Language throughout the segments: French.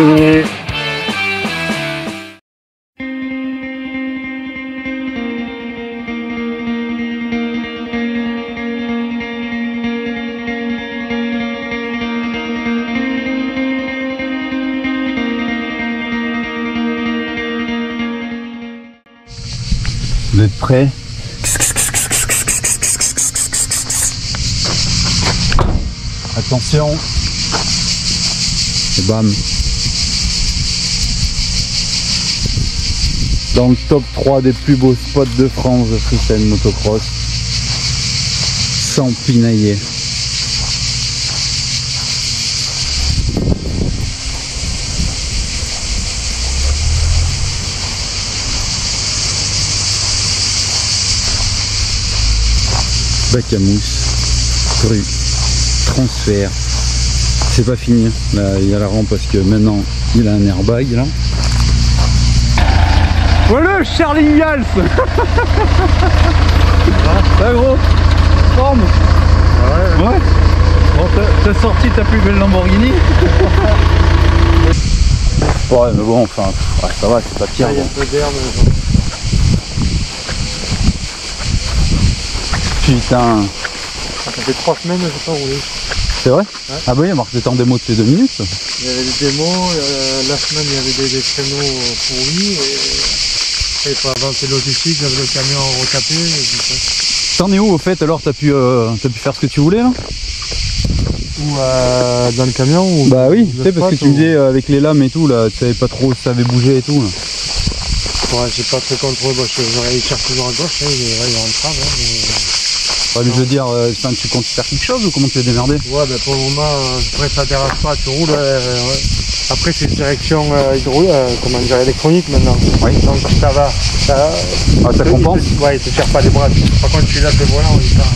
Et... Vous êtes prêts? Attention. Et bam. Dans le top 3 des plus beaux spots de France de freestyle motocross. Sans pinailler. Bac à mousse, grue, transfert. C'est pas fini, là il y a la rampe parce que maintenant il a un airbag là. Voilà Charlie Yals. Ça gros, forme. Ouais. Ouais. Bon, t'as sorti ta plus belle Lamborghini. Ouais mais bon enfin, ouais, ça va, c'est pas pire. Il y a un peu d'air mais... Putain. Ça fait 3 semaines que j'ai pas roulé. C'est vrai? Ouais. Ah bah oui, il y a marqué en démo de ces 2 minutes. Il y avait des démos, la semaine il y avait des créneaux pourris et il faut avancer logistique, j'avais le camion recapé. T'en es où au fait alors? T'as pu faire ce que tu voulais là? Ou dans le camion ou... Bah oui, tu sais parce que tu me disais avec les lames et tout là, tu savais pas trop si ça avait bougé et tout là. Ouais, j'ai pas trop contrôlé, bon, j'aurais été chercher toujours à gauche, hein, il est en train. Hein, mais... Ouais, mais je veux dire, tu comptes faire quelque chose ou comment tu vas démerder? Ouais, ben pour le moment, après ça dérange pas, tu roules. Ouais. Après c'est direction comment dire, électronique maintenant. Oui. Donc ça va. Ça compense. Ouais, il te tire pas les bras. Par contre, tu lâches le volant, il part.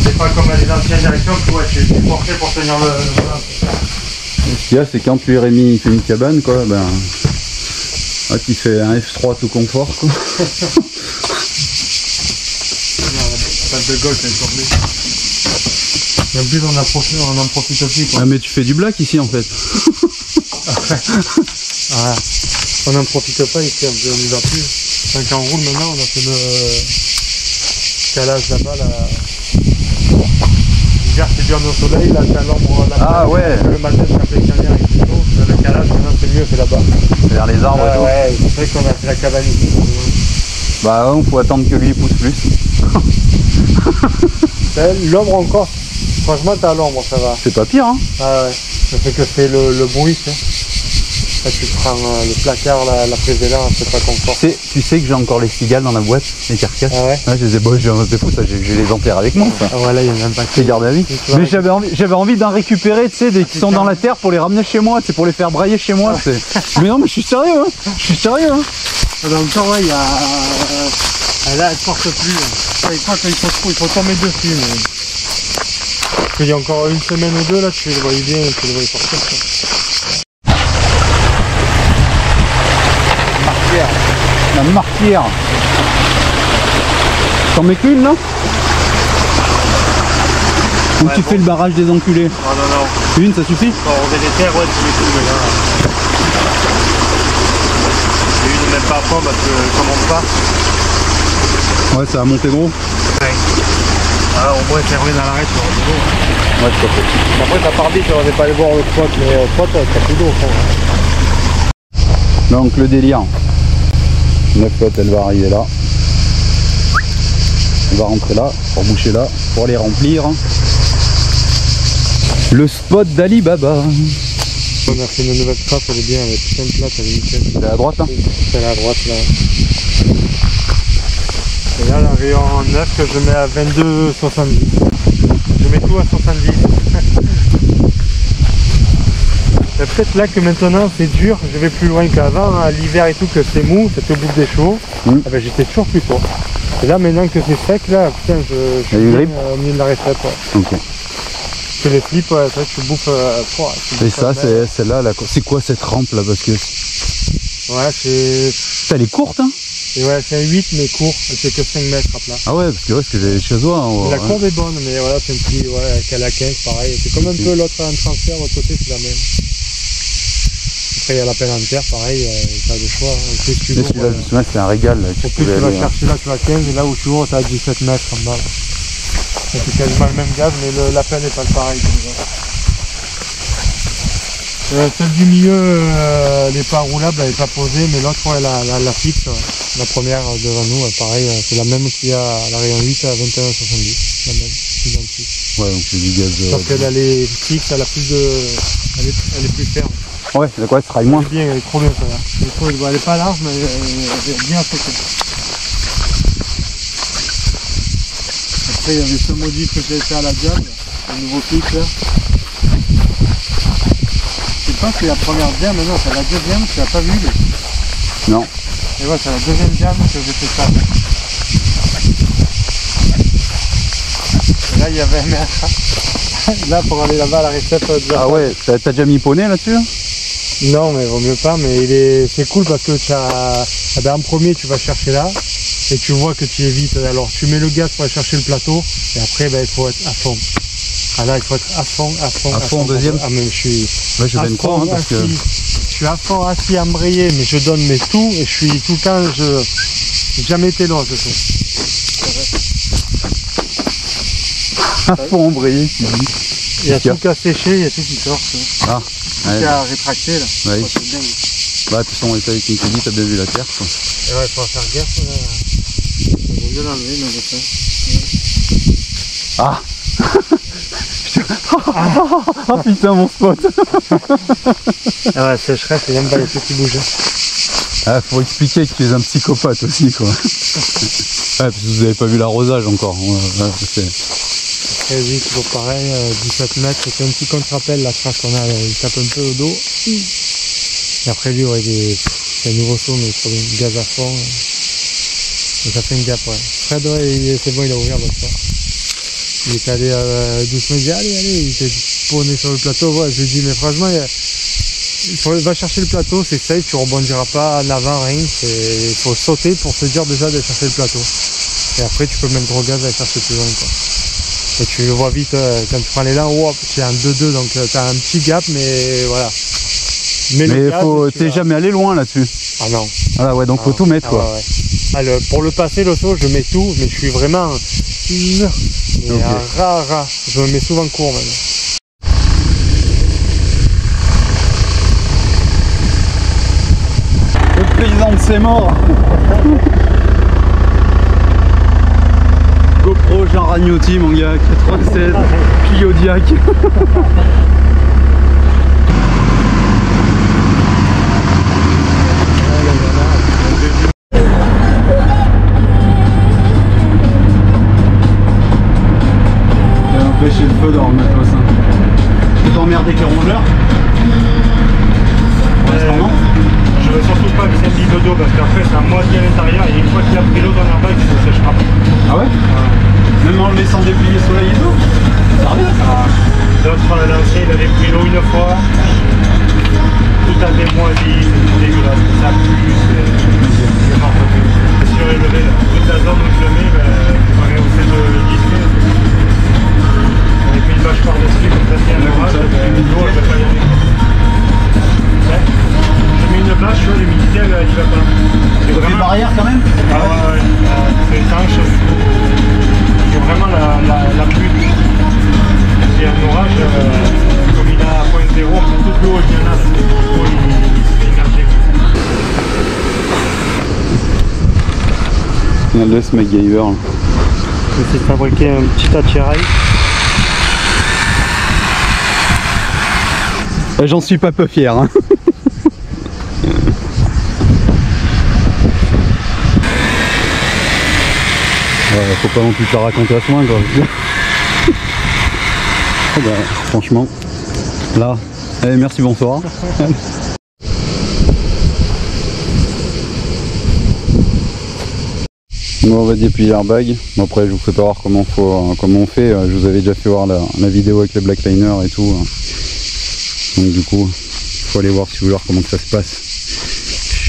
C'est pas comme les anciennes directions, tu vois, tu es porté pour tenir le volant. Ce qu'il y a, c'est quand tu Rémi il fait une cabane, quoi, ben. Ah, tu fais un F3 tout confort, quoi. Pas de golf, elle est tournée. Et en plus, on en profite aussi, quoi. Ah, mais tu fais du black ici, en fait. Voilà. On n'en profite pas ici, on n'y va plus. Quand on roule maintenant, on a fait le calage là-bas, là. L'hiver c'est bien au soleil, là c'est à l'ombre. Ah ouais. Le matin c'est un peu éclairé avec du chaud. Le calage maintenant c'est mieux, c'est là-bas. Vers les arbres et tout. Ouais, c'est vrai qu'on a fait la cabane ici. Bah on faut attendre que lui il pousse plus. L'ombre encore, franchement t'as l'ombre, ça va. C'est pas pire hein. Ah ouais, ça fait que c'est le bruit, tu sais. Là tu prends le placard, la prise d'élan, c'est pas confort. Tu sais que j'ai encore les cigales dans la boîte, les carcasses. Ah ouais. Ouais, je les ai, c'est fou ça, j'ai les enterres avec moi. Ça. Ah voilà, il y en a même pas C'est garde à vie. Mais j'avais envie d'en récupérer, tu sais, des qui sont dans la terre pour les ramener chez moi, c'est pour les faire brailler chez moi. Mais non mais je suis sérieux hein. Je suis sérieux hein. Dans le temps ouais, il y a... là elle porte plus. Il faut tomber dessus. Mais... il y a encore une semaine ou deux là, tu les vois bien, tu les vois sortir. La martyre. T'en mets qu'une là? Ou ouais, tu fais le barrage des enculés? Non. Une ça suffit? Quand on met les terres, ouais, tu mets tout, mais là... une même pas à fond parce que ça monte pas. Ouais, ça a monté gros. Ouais. Alors au moins c'est ruine à l'arrêt, tu auras du dos. Ouais, tout à fait. Après ça part vite, on va pas aller voir le spot, mais au spot, t'as plus d'eau au fond. Donc le délire. 9 potes, elle va arriver là. Elle va rentrer là, pour boucher là, pour les remplir. Le spot d'Ali Baba. On a fait une nouvelle trappe, elle est bien, elle est plein de plate, elle est nickel. C'est à droite là? C'est à la droite là. Et là, la rayon 9 que je mets à 22,70. Je mets tout à 70. C'est peut-être là que maintenant c'est dur, je vais plus loin qu'avant, hein, l'hiver et tout, que c'est mou, c'était au bout des chevaux, eh ben, j'étais toujours plus fort. Et là maintenant que c'est sec, là, putain, je suis bien, au milieu de la recette. Ouais. Ok. Que les flips, ouais, c'est vrai que tu bouffes froid. Et ça, c'est là, c'est quoi cette rampe là? Parce que... ouais, c'est... elle est courte hein? Et ouais, c'est un 8 mais court, c'est que 5 mètres à plat. Ah ouais, parce que j'ai chez toi. Hein, la courbe est bonne, mais voilà, c'est un petit, ouais, qu'elle a 15 pareil. C'est comme un peu l'autre, un transfert, de l'autre côté, c'est la même. Après il y a la pelle en terre, pareil, t'as le choix. Plus tu là, justement, c'est un régal. Là, plus tu vas chercher là, tu vas 15 et là où tu ouvres, tu as 17 mètres en bas. C'est quasiment le même gaz, mais la pelle n'est pas pareil. Celle du milieu n'est pas roulable, elle n'est pas posée, mais l'autre la fixe, la première devant nous, pareil, c'est la même qu'il y a à la rayon 8 à 21,70. La même, identique. Ouais, donc c'est du gaz. Sauf qu'elle est fixe, elle a plus de. Elle est plus ferme. Ouais, d'accord, elle se raille moins. Elle est bien, elle est trop bien celle-là. Elle est pas large, mais elle est bien affectée. Après, il y avait ce modif que j'ai fait à la diable, le nouveau pic là. Je sais pas si c'est la première diable, mais non, c'est la deuxième, tu l'as pas vu lui. Non. Et ouais, c'est la deuxième diable que j'ai fait ça. Et là, il y avait un mètre. Là, pour aller là-bas à la récepte de la. Ah ouais, t'as déjà mis poney là-dessus? Non, mais vaut mieux pas, mais c'est cool parce que en premier, tu vas chercher là. Et tu vois que tu évites, alors tu mets le gaz pour aller chercher le plateau, et après il faut être à fond. Ah là il faut être à fond. À fond deuxième. Ah même je suis. Ouais, je vais me croire parce que. Je suis à fond assis à embrayer, mais je donne mes tout et je suis tout le temps, j'ai jamais été long je sais. À fond embrayé, tu dis. Il y a tout qu'à sécher, il y a tout qui sort. Ah, tout qu'à rétracter là. Ouais. Oh, c'est bien. Bah de toute façon, comme tu dis, t'as bien vu la terre quoi. Et ouais, il faut faire gaffe là. Il vaut mieux l'enlever, mais je sais. Ah. Ah putain mon spot. Ah ouais, sécheresse, il n'y a même pas les trucs qui bougent. Ah, faut expliquer que tu es un psychopathe aussi quoi. Ouais, parce que vous avez pas vu l'arrosage encore. Ouais, Très vite, toujours pareil, 17 mètres, c'est un petit contre-appel la trace qu'on a, il tape un peu au dos. Et après lui, ouais, c'est un nouveau saut, mais sur le gaz à fond. Et ça fait une gap, ouais. Fred, ouais, c'est bon, il a ouvert l'autre fois. Il est allé doucement, il dit allez, il était poney sur le plateau. Ouais, je lui dis, mais franchement, va chercher le plateau, c'est safe, tu rebondiras pas en avant, rien. Il faut sauter pour se dire déjà d'aller chercher le plateau. Et après, tu peux mettre gros gaz aller chercher plus loin, quoi. Et tu le vois vite, quand tu prends les lents, wow, tu es en 2-2, donc tu as un petit gap, mais voilà. Mais t'es jamais allé loin là-dessus. Ah non. Ah ouais, donc faut tout mettre quoi. Ouais. Ah, pour le passer, le saut, je mets tout, mais je suis vraiment ras. Je me mets souvent court maintenant. Le paysan de ses morts. GoPro Jean Ragnotti mon gars, 96, Clio Diac. Empêcher le feu dans le matos. Tu t'emmerdes avec les rongeurs? Je veux surtout pas que ça lit le dos parce qu'après c'est à moitié à l'intérieur et une fois qu'il a pris l'eau dans la bague, il ne séchera pas. Ah ouais? Même en le laissant déplier soleil et tout? Ça revient ça? L'autre lancé, il avait pris l'eau une fois, tout a démoisi, c'est dégueulasse, ça pue, c'est mort. C'est surélevé là. Toute la zone où je le mets, il paraît au sein de 10 et puis une vache par-dessus, comme ça c'est un orage, l'eau elle ne va pas y aller. Je mets une bâche, l'humidité elle y va pas. C'est vraiment une barrière quand même? Ah ouais, c'est étanche. C'est vraiment la pluie. C'est un orage, comme il a à 0.0, on peut toute l'eau qui en a, l'eau il se fait immerger. Regarde ce MacGyver là. Je vais fabriquer un petit attirail. J'en suis pas peu fier. Hein. Ouais, faut pas non plus te la raconter à ce point quoi. Oh bah, franchement, là, allez, merci, bonsoir. Bon, on va déplier l'airbag. Bon, après, je vous ferai pas voir comment on fait. Je vous avais déjà fait voir la vidéo avec les black liners et tout. Donc du coup, il faut aller voir si vous voulez voir comment que ça se passe.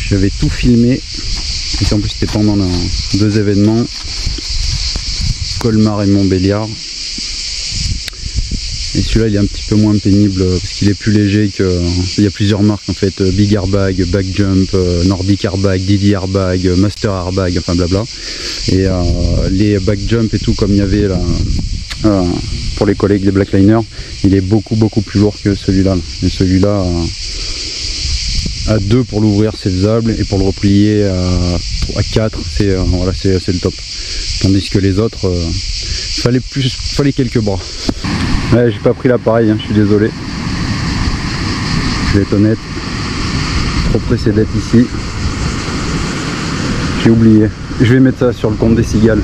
J'avais tout filmé. Et en plus, c'était pendant deux événements, Colmar et Montbéliard. Et celui-là il est un petit peu moins pénible parce qu'il est plus léger que... Il y a plusieurs marques en fait, Big Airbag, Back Jump, Nordic Airbag, Didi Airbag, Master Airbag, enfin blabla. Et les Back Jump et tout comme il y avait là, pour les collègues des Blackliners, il est beaucoup plus lourd que celui-là. Et celui-là à 2 pour l'ouvrir c'est faisable et pour le replier à 4 c'est voilà, c'est le top. Tandis que les autres, fallait quelques bras. Ouais, j'ai pas pris l'appareil, hein, je suis désolé. Je vais être honnête. Trop pressé d'être ici. J'ai oublié. Je vais mettre ça sur le compte des cigales.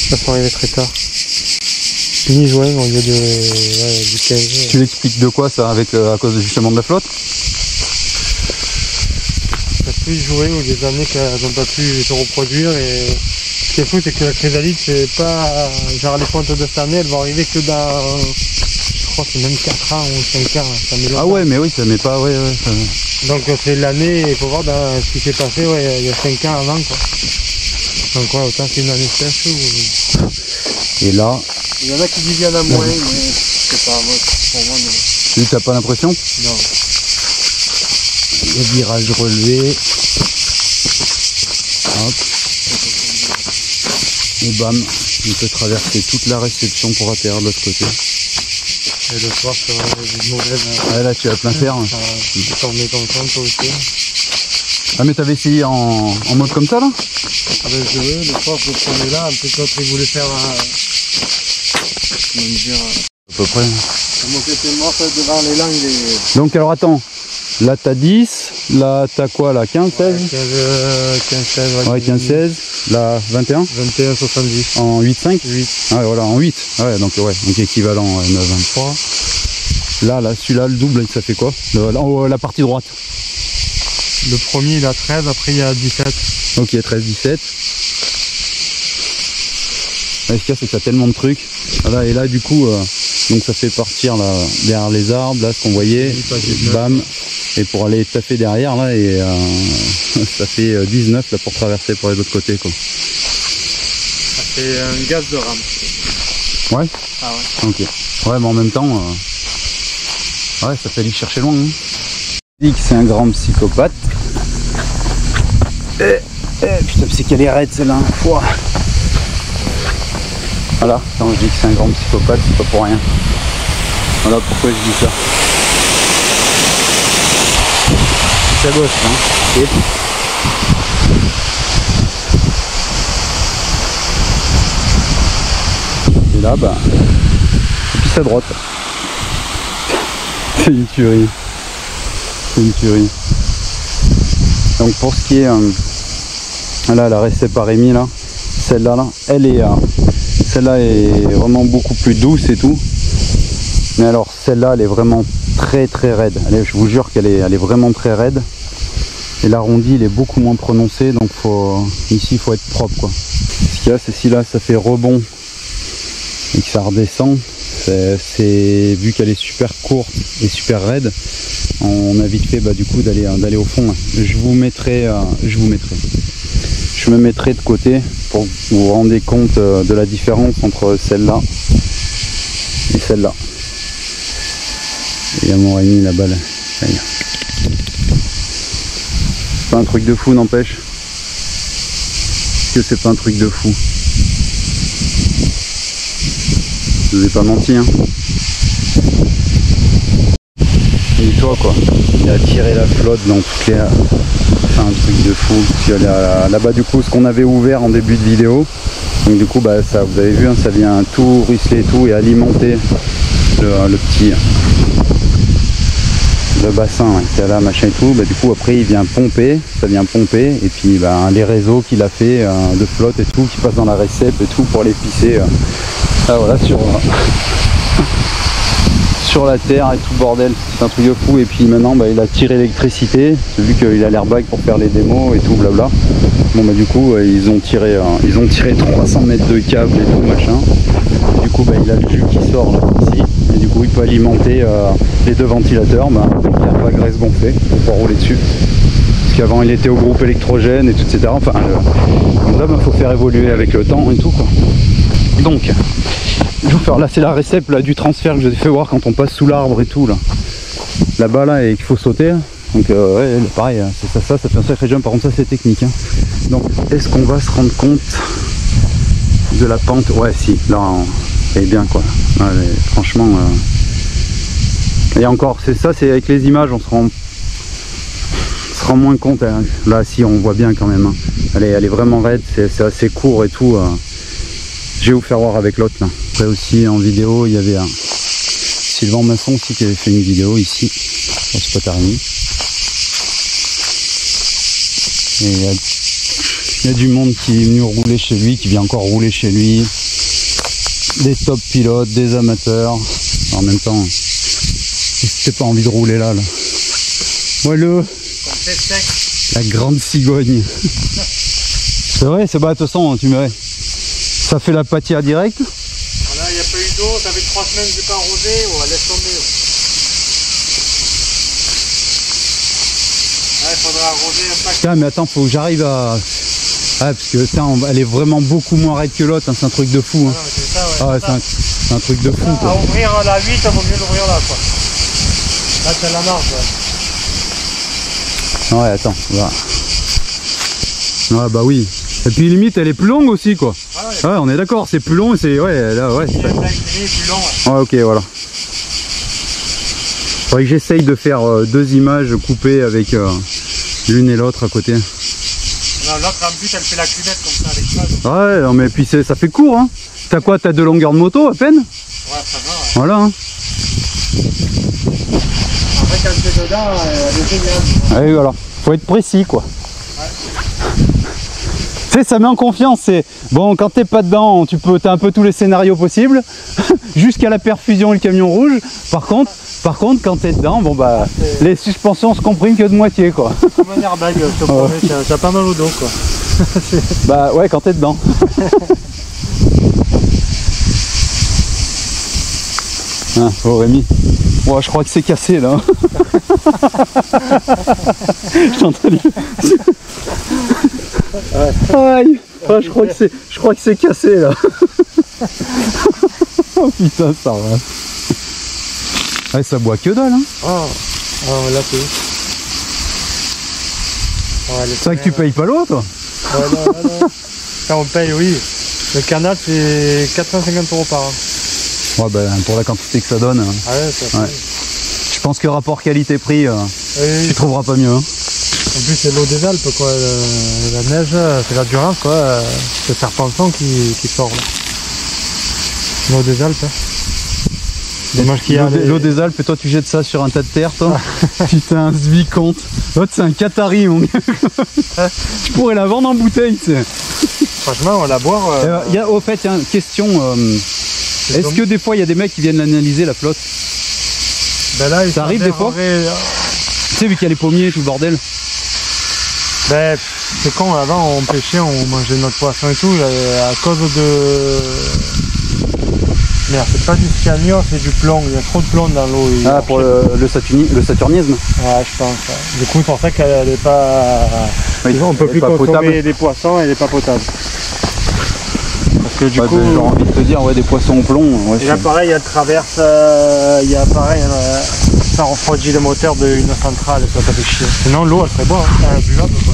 Ça peut arriver très tard. Mi-juin au lieu du 15. Tu l'expliques de quoi ça avec à cause justement de la flotte? Ça peut y jouer ou des années qu'elles n'ont pas pu se reproduire et ce qui est fou c'est que la chrysalide c'est pas genre les pointes de cette année, elles vont arriver que dans je crois que c'est même 4 ans ou 5 ans. Ça met ah ouais mais oui ça met pas ouais, ça... Donc c'est l'année, il faut voir dans ce qui s'est passé il y a 5 ans avant quoi. Donc ouais, autant c'est une année sèche ou... Et là... Il y en a qui disent qu'il y en a moins, mais c'est pas moi, pour moi non. Tu t'as pas l'impression? Non. Le virage relevé. Hop. Et bam, on peut traverser toute la réception pour atterrir de l'autre côté. Et le soir, c'est une mauvaise... Ah là tu as plein terre. Tu t'en mets ton compte toi aussi. Ah mais t'avais essayé en mode comme ça là? Ah ben je veux, le soir je le prenais là, un peu comme il voulait faire un... Comment dire... À peu près. Comment c'était mort devant les langues des... Donc alors attends, là t'as 10, là t'as quoi là, 15, 16 15, 16, ouais 15, 16, là 21 21, 70. En 8, 5 8. Ah ouais, voilà, en 8. Ah ouais, donc ouais, donc équivalent 9, 23. Là, celui-là, le double, ça fait quoi? La partie droite. Le premier il a 13, après il y a 17. Ok, 13, 17. Ce qu'il y a, c'est que ça a tellement de trucs. Voilà, et là, du coup, donc ça fait partir là, derrière les arbres, là, ce qu'on voyait. Bam. Et pour aller taffer derrière, là, et ça fait 19 là pour traverser pour aller de l'autre côté, quoi. Ça fait un gaz de rame. Ouais. Ah ouais. Ok. Ouais, mais en même temps, ouais, ça fait aller chercher loin. Hein. Il dit que c'est un grand psychopathe. Putain, c'est qu'elle est raide celle-là. Voilà, quand je dis que c'est un grand psychopathe, c'est pas pour rien. Voilà pourquoi je dis ça. C'est sa gosse, hein. Okay. Et là, bah, et puis sa droite. C'est une tuerie. C'est une tuerie. Donc pour ce qui est là la recette par Rémi là, celle-là là, celle-là est vraiment beaucoup plus douce et tout. Mais alors celle-là elle est vraiment très raide. Je vous jure qu'elle est vraiment très raide. Et l'arrondi il est beaucoup moins prononcé, donc ici il faut être propre quoi. Ce qu'il y a c'est si là ça fait rebond et que ça redescend, vu qu'elle est super courte et super raide, on a vite fait bah, du coup d'aller au fond. Je me mettrai de côté pour que vous vous rendez compte de la différence entre celle-là et celle-là. Et à mon Rémi là-bas là. C'est pas un truc de fou n'empêche. Que c'est pas un truc de fou. Je vous ai pas menti hein. Et toi quoi, il a tiré la flotte dans toutes les... C'est un truc de fou. Là-bas du coup ce qu'on avait ouvert en début de vidéo. Donc du coup bah ça vous avez vu hein, ça vient tout ruisseler et tout et alimenter le petit bassin hein, qui est là machin et tout. Bah, du coup après il vient pomper, ça vient pomper et puis bah, les réseaux qu'il a fait de flotte et tout qui passent dans la récep et tout pour les pisser voilà sur la terre et tout le bordel, c'est un truc de fou. Et puis maintenant bah, il a tiré l'électricité vu qu'il a l'airbag pour faire les démos et tout blabla. Bon bah du coup ils ont tiré 300 mètres de câble et tout machin. Et du coup bah, il a le jus qui sort là ici et du coup il peut alimenter les deux ventilateurs bah, avec l'airbag reste gonflé pour pouvoir rouler dessus. Parce qu'avant il était au groupe électrogène et tout, etc. Enfin, donc là, il faut faire évoluer avec le temps et tout, quoi. Donc, je vais vous faire là, c'est la récep là, du transfert que je vous ai fait voir quand on passe sous l'arbre et tout là. Là-bas là, et qu'il faut sauter. Donc ouais, pareil, ça fait un sacré jump. Par contre, ça c'est technique. Hein. Donc, est-ce qu'on va se rendre compte de la pente? Ouais, si, là, elle est bien quoi. Ouais, franchement, et encore, c'est ça, c'est avec les images, on se rend moins compte. Hein. Là, si, on voit bien quand même. Hein. Elle est vraiment raide, c'est assez court et tout. Je vais vous faire voir avec l'autre là. Après aussi en vidéo, il y avait un Sylvain Masson aussi qui avait fait une vidéo ici. Bon, c'est pas terminé. Et il y a du monde qui est venu rouler chez lui, qui vient encore rouler chez lui. Des top pilotes, des amateurs. En même temps, si t'as pas envie de rouler là. Ouais, la grande cigogne. C'est vrai, c'est bah de toute façon, tu me ça fait la pâtière directe. Voilà, il n'y a pas eu d'eau, ça fait 3 semaines que j'ai pas arrosé, on va laisser tomber. Ouais, il faudra arroser un paquet. Putain, mais attends, faut que j'arrive à... Ah, parce que ça, elle est vraiment beaucoup moins raide que l'autre, hein, c'est un truc de fou. Hein. Ah, c'est ça, ouais. Ah, ouais, c'est un truc de fou. Quoi. À ouvrir la 8, ça vaut mieux l'ouvrir là, quoi. Là, c'est la marge, ouais. Ouais, attends, voilà. Ouais, bah oui. Et puis limite, elle est plus longue aussi, quoi. Ah ouais. Ouais, on est d'accord, c'est plus long et c'est... Ouais, là, ouais. C'est plus long, ouais. Ouais, ok, voilà. Faudrait que j'essaye de faire 2 images coupées avec l'une et l'autre à côté. Non, l'autre, en plus, elle fait la cuvette comme ça avec ça. Ouais, non, mais puis ça fait court, hein. T'as quoi? T'as 2 longueurs de moto à peine? Ouais, ça va, ouais. Voilà, hein. Après, quand c'est dedans, elle est géniale. Ouais, voilà. Faut être précis, quoi. Tu sais, ça met en confiance, c'est bon quand t'es pas dedans, t'as un peu tous les scénarios possibles, jusqu'à la perfusion et le camion rouge. Par contre, quand t'es dedans, bon bah les suspensions se compriment que de moitié quoi. Comme un airbag, je te promets, t'as pas mal au dos quoi. Bah ouais, quand t'es dedans. Hein, oh Rémi, oh, je crois que c'est cassé là. J'entends les... Aïe, oh, je crois que c'est cassé là. Oh putain, ça va. Ouais, ça boit que dalle hein. Oh, là c'est c'est vrai que tu payes pas l'eau toi. Ouais, non. Quand on paye, oui. Le canal c'est 450 € par an. Ouais, bah pour la quantité que ça donne. Ah ouais, ça ouais. Je pense que rapport qualité-prix, oui. Tu trouveras pas mieux. Hein. En plus c'est l'eau des Alpes quoi, la neige, c'est la Durance quoi, c'est le serpentin qui sort là. L'eau des Alpes. Hein. Dommage qu'il y a l'eau des Alpes et toi tu jettes ça sur un tas de terre toi. Putain, ce vicomte. L'autre c'est un Qatari mon gars. Tu pourrais la vendre en bouteille tu sais. Franchement on va la boire. Au fait il y a une question, est-ce que des fois il y a des mecs qui viennent l'analyser la flotte? Ben là, ça arrive des fois. Tu sais vu qu'il y a les pommiers et tout le bordel. Ben c'est con, avant on pêchait, on mangeait notre poisson et tout, à cause de... Merde, c'est pas du cyanure, c'est du plomb, il y a trop de plomb dans l'eau. Ah pour le saturnisme. Ouais je pense. Ouais. Du coup c'est pour ça qu'elle n'est pas... Oui, on peut plus consommer des poissons, elle n'est pas potable. Parce que du coup... J'ai envie de te dire, ouais, des poissons au plomb. Ouais, et là pareil, elle traverse, il y a pareil, ça refroidit le moteur d'une centrale, ça fait chier. Sinon l'eau elle serait bonne, hein, buvable quoi.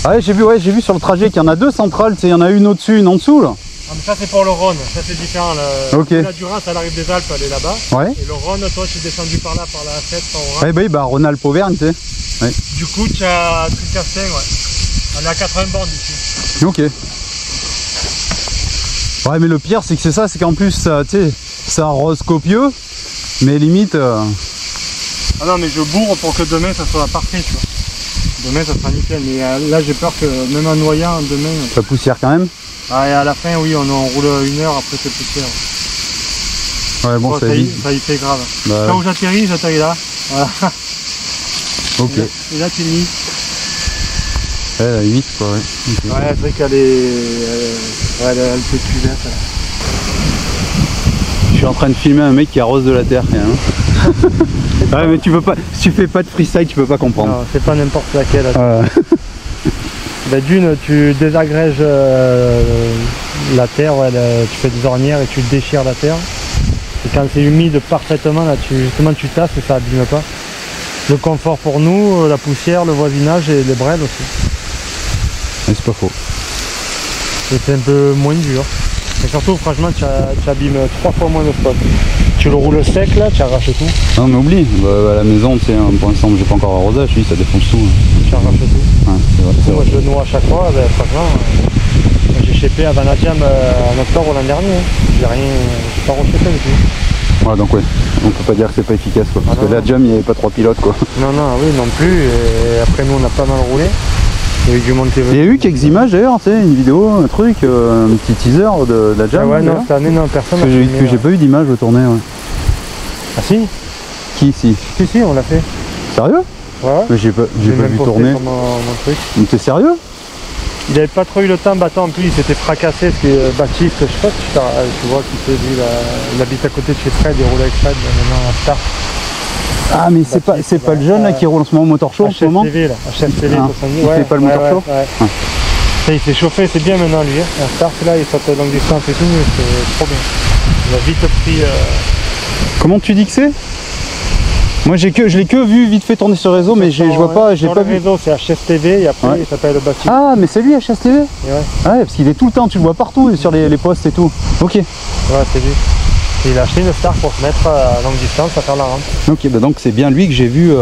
Ah ouais, j'ai vu sur le trajet qu'il y en a 2 centrales, il y en a une au-dessus, une en dessous là. Ah, mais ça c'est pour le Rhône, ça c'est différent. Okay. La Durance elle arrive des Alpes, elle est là-bas. Ouais. Et le Rhône, toi tu es descendu par là, par la 7, par Oran. Ouais, bah Rhône-Alpes Auvergne, tu sais. Ouais. Du coup tu as Tricastin, ouais. Elle est à 80 bornes ici. Ok. Ouais mais le pire c'est que c'est ça, c'est qu'en plus ça, tu sais, ça arrose copieux, mais limite... Ah non mais je bourre pour que demain ça soit parfait tu vois. Demain ça sera nickel, mais là j'ai peur que même en noyant demain... Ça poussière quand même. Ah et à la fin oui on roule 1 heure, après c'est poussière. Ouais bon, ça y fait grave. Bah, quand j'atterris là. Voilà. Ok. Et là tu mis. Ouais, 8 quoi, ouais. Okay. Ouais, c'est vrai qu'elle est... elle fait cuvette. Je suis en train de filmer un mec qui arrose de la terre quand même. Ouais, mais tu peux pas, si tu fais pas de freestyle, tu peux pas comprendre. Non, c'est pas n'importe laquelle. D'une, tu désagrèges la terre, ouais, tu fais des ornières et tu déchires la terre. Et quand c'est humide parfaitement, là, justement tu tasses et ça abîme pas. Le confort pour nous, la poussière, le voisinage et les brèves aussi. Ouais, c'est pas faux. Et c'est un peu moins dur. Et surtout, franchement, tu abîmes 3 fois moins de spots. Tu le roules sec là, tu arraches tout. Non mais oublie, à la maison, tu sais, pour l'instant j'ai pas encore arrosage, oui, ça défonce tout. Tu arraches tout. Ouais, c'est vrai, Moi je le noie à chaque fois, ben, franchement, j'ai chépé à Vanadium en octobre l'an dernier. J'ai pas rechépé depuis. Ouais, donc ouais, on peut pas dire que c'est pas efficace quoi, parce que la jam il n'y avait pas 3 pilotes quoi. Non, non, oui, non plus, et après nous on a pas mal roulé. Il y a eu du monté. Il y a eu quelques images d'ailleurs, tu sais, une vidéo, un truc, un petit teaser de la jam. Ah ouais, non, cette année, non, personne n'a que filmé, j'ai pas eu d'image au tourné, ouais. Ah si? Qui si? Si, on l'a fait. Sérieux? Ouais. Mais j'ai pas vu tourner. Mon truc. Mais t'es sérieux? Il avait pas trop eu le temps, en plus il s'était fracassé, parce que Baptiste, je sais pas si tu vois qui c'est lui, il habite à côté de chez Fred, il roule avec Fred, maintenant à Star. Ah mais c'est pas le jeune là qui roule en ce moment motor show en ce moment? HFTV là, HFTV 70. Il fait pas le motor show? Ouais. Ça, il s'est chauffé, c'est bien maintenant lui. Un Star là, il saute longue distance et tout, c'est trop bien. Il a vite pris... Comment tu dis que c'est? Moi je l'ai que vu vite fait tourner sur le réseau, mais je vois pas, j'ai pas vu. Sur le réseau c'est HSTV et après il s'appelle Baptiste. Ah mais c'est lui HSTV? Ouais. Ouais, parce qu'il est tout le temps, tu le vois partout sur les postes et tout. Ok. Ouais, c'est lui. Et il a acheté une Star pour se mettre à longue distance à faire la rampe. Ok, bah donc c'est bien lui que j'ai vu.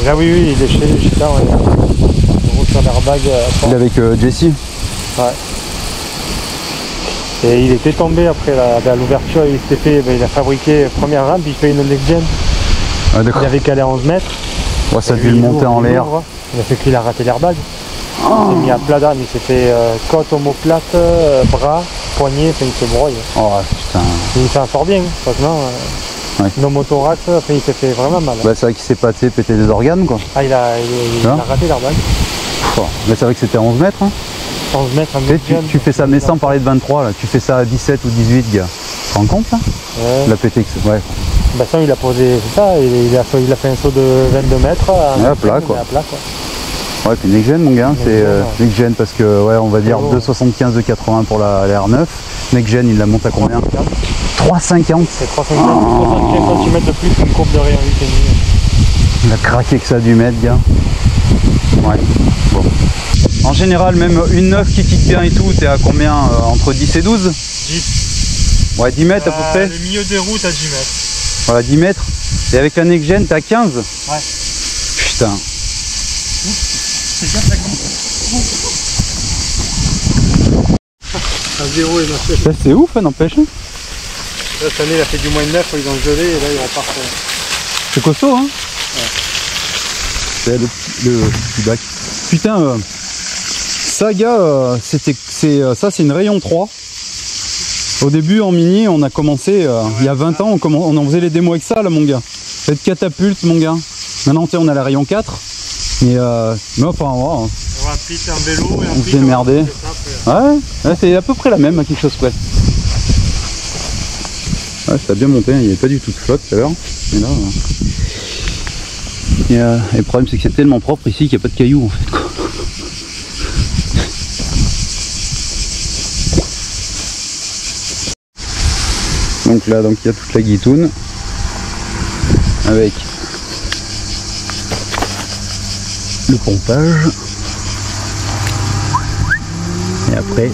Là oui, il est chez Star, il roule sur l'airbag. Il est avec Jesse. Ouais. Et il était tombé après l'ouverture, il a fabriqué première rampe, il fait une next gen. Ah, d'accord. Il avait calé à 11 mètres. Ouais, ça a dû le monter en l'air. Il a fait qu'il a raté l'airbag. Il s'est mis à plat d'âme, il s'est fait côte, omoplate, bras, poignet, il se broye. Oh putain. Il s'en sort bien, franchement. Nos motorax, il s'est fait vraiment mal. Bah c'est vrai qu'il s'est pas pété des organes quoi. Ah il a raté l'airbag. Mais c'est vrai que c'était à 11 mètres. Hein. 11 mètres, tu fais ça, mais sans parler de 23 là, tu fais ça à 17 ou 18 gars. Tu te rends compte là? Ouais. La PTX, ouais. Bah ça il a posé, c'est ça, il a fait un saut de 22 mètres. À plat quoi. À plat, quoi. Ouais, puis next gen mon gars, c'est next gen parce que ouais on va dire 2,75 de 80 pour la R9. Next gen il la monte à combien? 3,50. C'est 3,50, 75 cm de plus qu'une courbe de rayon 8,5. Il a craqué que ça a dû mettre gars. Ouais, bon. En général même une 9 qui kick bien et tout, t'es à combien entre 10 et 12? 10. Ouais 10 mètres à peu près. Le milieu des routes à 10 mètres. Voilà 10 mètres. Et avec la next gen t'es à 15? Ouais. Putain. C'est bien, ça à 0 et 9. Ça c'est ouf hein, n'empêche. Là, cette année il a fait du moins de 9, ils ont gelé et là il repart. C'est costaud hein. Ouais. C'est le petit bac. Putain ça gars ça c'est une rayon 3. Au début en mini on a commencé il y a 20 ans on en faisait les démos avec ça là mon gars. Cette catapulte mon gars. Maintenant on a la rayon 4. Mais enfin wow. On va un pit, un vélo et un on se démerdait. Ouais, c'est à peu près la même à quelque chose près. Ouais, ça a bien monté, il n'y avait pas du tout de flotte tout à l'heure. Et là, le problème c'est que c'est tellement propre ici qu'il n'y a pas de cailloux en fait quoi. Donc là il y a toute la guitoune avec le pompage et après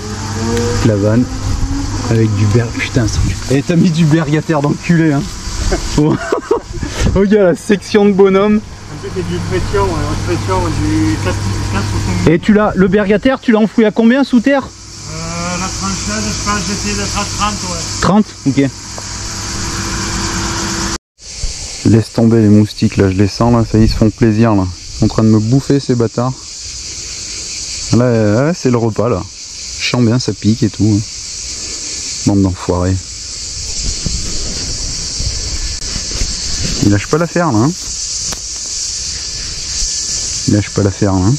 la vanne avec du putain et t'as mis du bergater dans le culé hein. Regarde la section de bonhomme. C'est du pression, du 4 et le bergater tu l'as enfoui à combien sous terre? La tranche là, je pense que j'essaie d'être à 30 ouais. 30? Ok. Laisse tomber les moustiques là, je les sens là, ça y est, ils se font plaisir là. Ils sont en train de me bouffer ces bâtards. Là c'est le repas là. Je sens bien ça pique et tout. Hein. Bande d'enfoirés. Il lâche pas l'affaire là. Hein. Il lâche pas l'affaire là. Hein.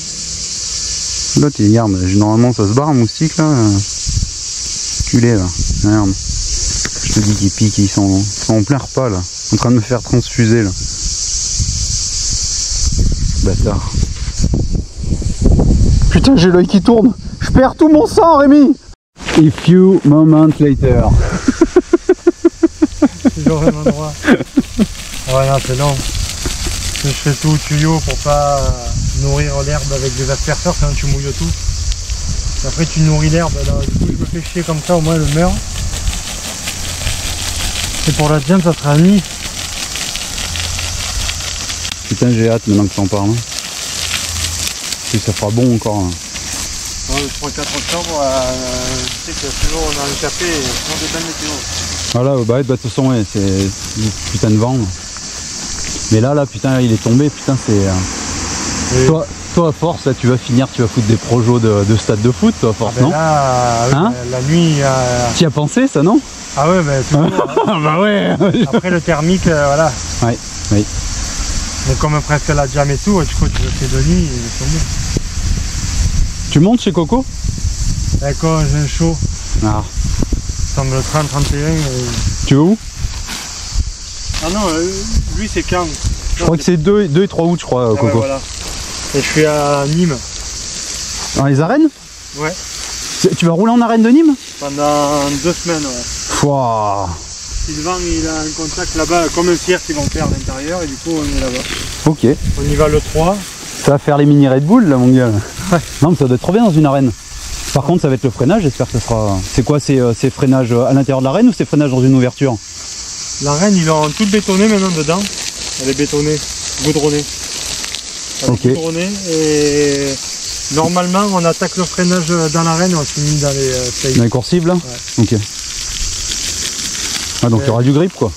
L'autre il regarde, normalement ça se barre un moustique là. Culé là. Merde. Je te dis qu'ils piquent, ils sont en plein repas là. En train de me faire transfuser là. Bâtard. Putain, j'ai l'œil qui tourne. Je perds tout mon sang, Rémi. A few moments later. C'est toujours le même endroit. Ouais, non, c'est long. Je fais tout au tuyau pour pas nourrir l'herbe avec des aspergeurs, sinon tu mouilles tout. Et après tu nourris l'herbe, du coup je me fais chier comme ça, au moins elle meurt. Et pour la tienne ça sera nuit. Putain, j'ai hâte maintenant que t'en parles. Et ça fera bon encore. Hein. Ouais, le 3-4 octobre, je sais que toujours dans le café, toujours des belles météos. Voilà, bah de toute façon, ouais, c'est du putain de vent. Mais là, putain, il est tombé, putain, c'est... Toi, à force, là, tu vas foutre des projos de stade de foot, toi, à force, non? Là, hein la nuit... Tu y as pensé, ça, non? Ah ouais, mais toujours. Hein. Bah ouais. Après le thermique, voilà. Ouais, oui. Mais comme presque la jam et tout, du coup, tu le fais de nuit et c'est bon. Tu montes chez Coco? D'accord, j'ai un chaud. Ah. Ça me le 30-31. Tu veux où? Ah non, lui c'est quand? Je crois que c'est 2 et 3 août, je crois, Coco. Ouais, voilà. Et je suis à Nîmes. Dans les arènes? Ouais. Tu vas rouler en arène de Nîmes? Pendant 2 semaines, ouais. Fouah. Sylvain, il a un contact là-bas, comme un cirque qu'ils vont faire à l'intérieur, et du coup on est là-bas. Ok. On y va le 3. Ça va faire les mini Red Bull, là, mon gars. Ouais. Non, mais ça doit être trop bien dans une arène. Par contre, ça va être le freinage, j'espère que ça sera... C'est quoi, c'est freinage à l'intérieur de l'arène ou c'est freinage dans une ouverture? L'arène, ils l'ont tout bétonné maintenant dedans. Elle est bétonnée, goudronnée. Elle est goudronnée et normalement on attaque le freinage dans l'arène et on finit dans les stages. Dans les coursives là? Ouais. Ok. Ah donc il y aura du grip quoi.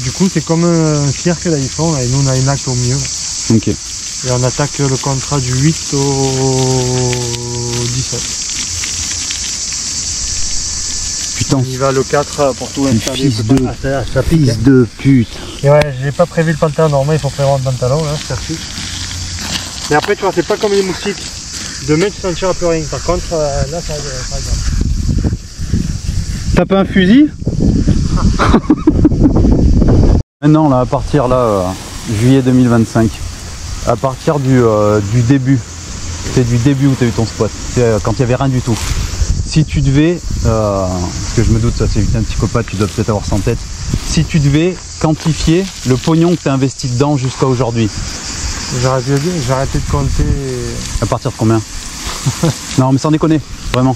Du coup c'est comme un cirque là ils font là, et nous on a une acte au milieu. Là. Ok. Et on attaque le contrat du 8 au 17. Putain. On y va le 4 pour tout installer. Fils de pute. Et ouais, j'ai pas prévu le pantalon normal, il faut prévoir le pantalon, là, c'est parti. Mais après, tu vois, c'est pas comme les moustiques. Demain, tu sentiras plus rien. Par contre, là, ça va grave. T'as pas un fusil? Maintenant, là, à partir là, juillet 2025, à partir du début, c'est du début où tu as eu ton spot, quand il n'y avait rien du tout. Si tu devais, parce que je me doute, ça c'est un psychopathe, tu dois peut-être avoir ça en tête, si tu devais quantifier le pognon que tu as investi dedans jusqu'à aujourd'hui. J'ai arrêté de compter. À partir de combien? Non mais sans déconner, vraiment.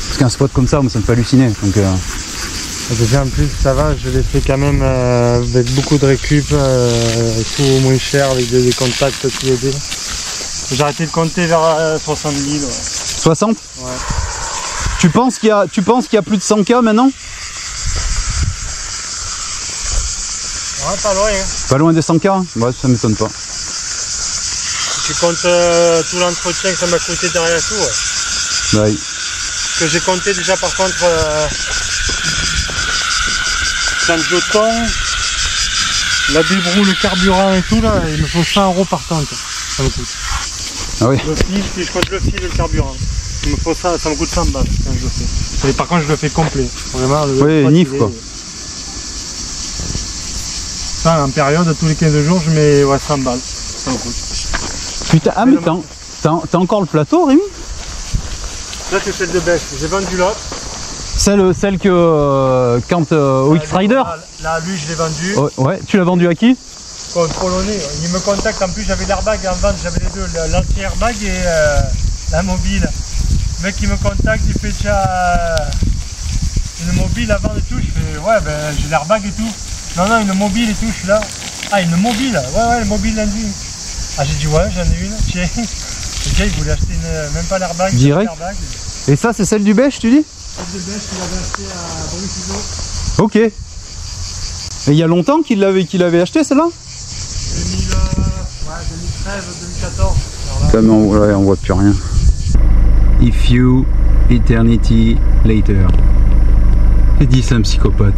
Parce qu'un spot comme ça, moi ça me fait halluciner. Donc, déjà en plus ça va, je l'ai fait quand même avec beaucoup de récup, tout moins cher, avec des contacts tous les deux. J'ai arrêté de compter vers 60 000. Ouais. 60? Ouais. Tu penses qu'il y a plus de 100K maintenant? Ouais, pas loin. Hein. Pas loin des 100K? Ouais, ça m'étonne pas. Si tu comptes tout l'entretien que ça m'a coûté derrière tout, ouais. Ouais. Que j'ai compté déjà par contre dans le ton, la biberou, le carburant et tout là, il me faut 100 € par tente, ça me coûte. Ah oui. Le fil, si je compte le fil et le carburant. Il me faut ça me coûte 100 balles quand je le fais. Et par contre je le fais complet. Vraiment, oui, nif quoi. Ça en période, tous les 15 jours je mets 100 balles. Ça me coûte. Putain, ah mais t'as encore le plateau Rémi? Là c'est celle de Bech, j'ai vendu l'autre. Celle que quand au X-Rider? Là lui je l'ai vendu. Oh, ouais, tu l'as vendu à qui? Au Polonais. Il me contacte, en plus j'avais l'airbag en vente, j'avais les deux, l'anti-airbag et la mobile. Le mec il me contacte, il fait tiens une mobile à vendre et tout, je fais ouais ben j'ai l'airbag et tout. Non une mobile et tout, je suis là. Ah une mobile, ouais une mobile lundi. Ah j'ai dit ouais j'en ai une, tiens. Le gars il voulait acheter même pas l'airbag. Direct. Et ça c'est celle du Bech tu dis? Celle de Bech il avait acheté à Bruxelles. Ok. Et il y a longtemps qu'il l'avait acheté celle-là? 2013, 2014. Là, mais on voit plus rien. A few eternity later. Et dit c'est un psychopathe.